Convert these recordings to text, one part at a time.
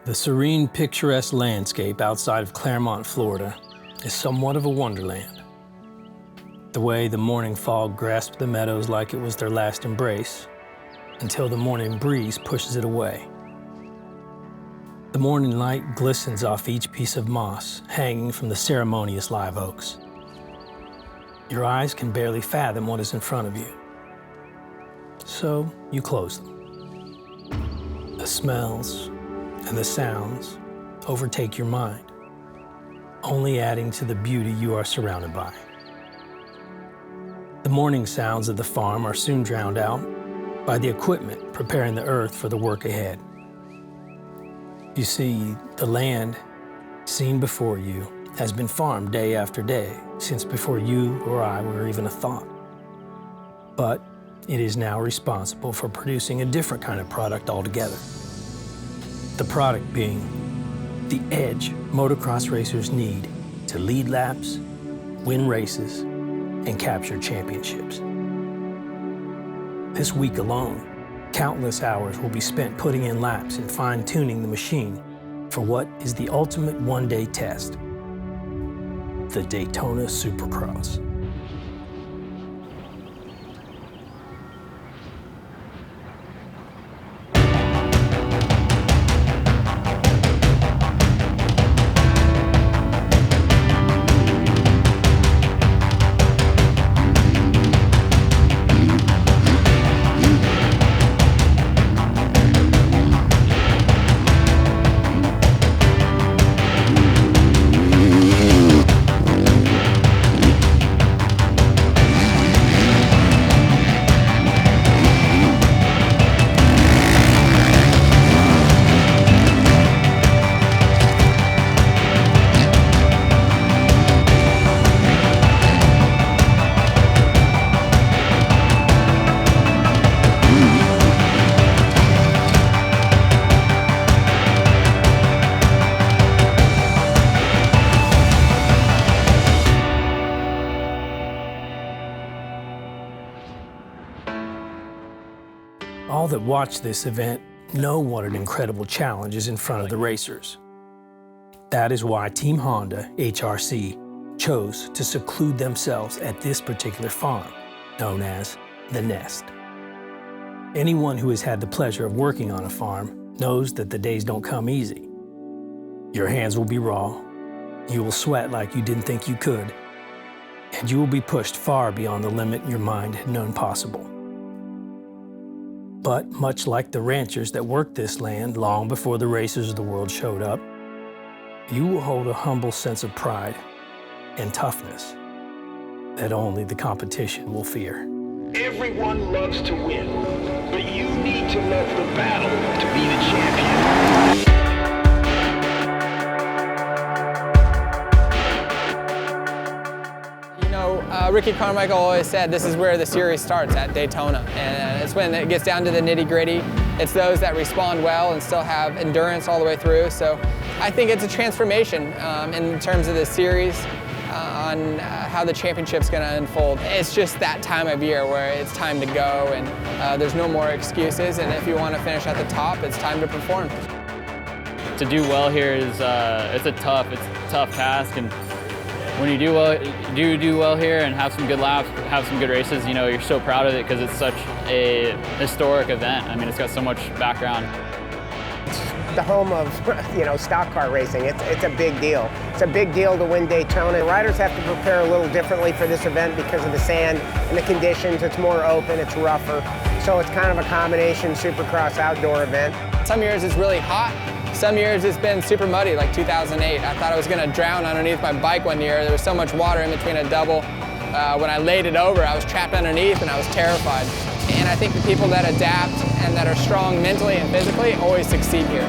The serene, picturesque landscape outside of Claremont, Florida, is somewhat of a wonderland. The way the morning fog grasped the meadows like it was their last embrace, until the morning breeze pushes it away. The morning light glistens off each piece of moss hanging from the ceremonious live oaks. Your eyes can barely fathom what is in front of you, so you close them. The smells and the sounds overtake your mind, only adding to the beauty you are surrounded by. The morning sounds of the farm are soon drowned out by the equipment preparing the earth for the work ahead. You see, the land seen before you has been farmed day after day since before you or I were even a thought. But it is now responsible for producing a different kind of product altogether. The product being the edge motocross racers need to lead laps, win races, and capture championships. This week alone, countless hours will be spent putting in laps and fine-tuning the machine for what is the ultimate one-day test, the Daytona Supercross. All that watch this event know what an incredible challenge is in front of the racers. That is why Team Honda, HRC, chose to seclude themselves at this particular farm, known as The Nest. Anyone who has had the pleasure of working on a farm knows that the days don't come easy. Your hands will be raw, you will sweat like you didn't think you could, and you will be pushed far beyond the limit your mind had known possible. But much like the ranchers that worked this land long before the racers of the world showed up, you will hold a humble sense of pride and toughness that only the competition will fear. Everyone loves to win, but you need to love the battle to be the champion. Ricky Carmichael always said this is where the series starts, at Daytona, and it's when it gets down to the nitty-gritty. It's those that respond well and still have endurance all the way through. So I think it's a transformation in terms of the series on how the championship's going to unfold. It's just that time of year where it's time to go, and there's no more excuses, and if you want to finish at the top, it's time to perform. To do well here is it's a tough task, and when you do well here and have some good laps, have some good races, you know, you're so proud of it because it's such a historic event. I mean, it's got so much background. It's the home of, stock car racing. It's a big deal. It's a big deal to win Daytona. The riders have to prepare a little differently for this event because of the sand and the conditions. It's more open, it's rougher. So it's kind of a combination Supercross outdoor event. Some years it's really hot. Some years it's been super muddy, like 2008. I thought I was going to drown underneath my bike one year. There was so much water in between a double. When I laid it over, I was trapped underneath and I was terrified. And I think the people that adapt and that are strong mentally and physically always succeed here.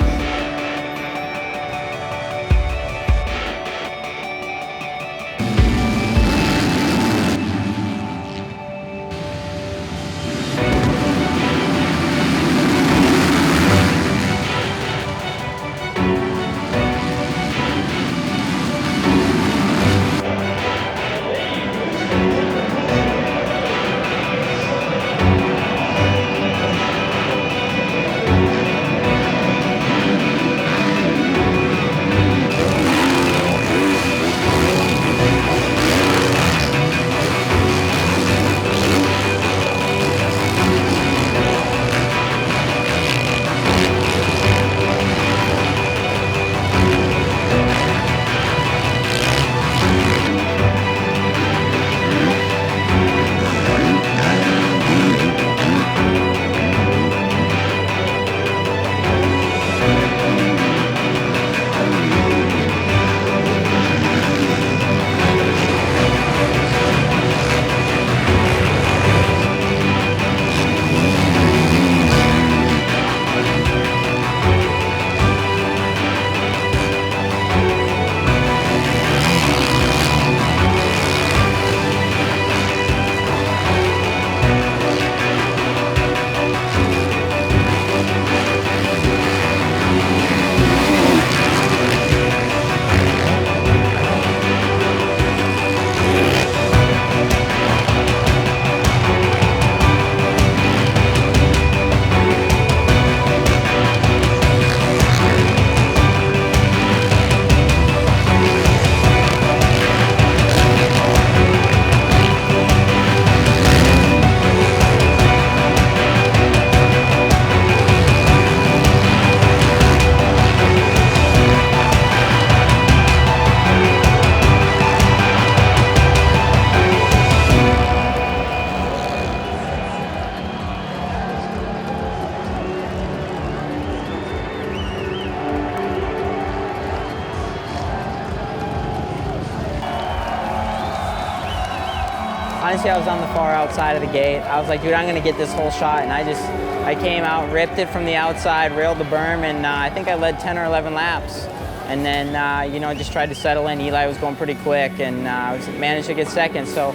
Honestly, I was on the far outside of the gate. I was like, dude, I'm gonna get this whole shot, and I came out, ripped it from the outside, railed the berm, and I think I led 10 or 11 laps. And then, you know, just tried to settle in. Eli was going pretty quick, and managed to get second. So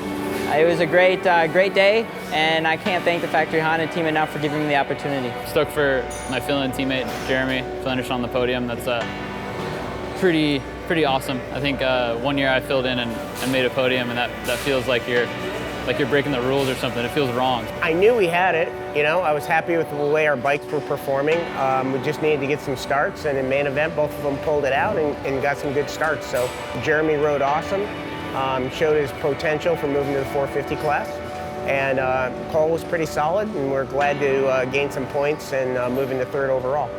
it was a great day, and I can't thank the Factory Honda team enough for giving me the opportunity. Stoked for my fill-in teammate, Jeremy, finished on the podium. That's pretty awesome. I think 1 year I filled in and made a podium, and that feels like you're breaking the rules or something. It feels wrong. I knew we had it, you know. I was happy with the way our bikes were performing. We just needed to get some starts, and in main event, both of them pulled it out and got some good starts. So Jeremy rode awesome, showed his potential for moving to the 450 class. And Cole was pretty solid, and we're glad to gain some points and move into third overall.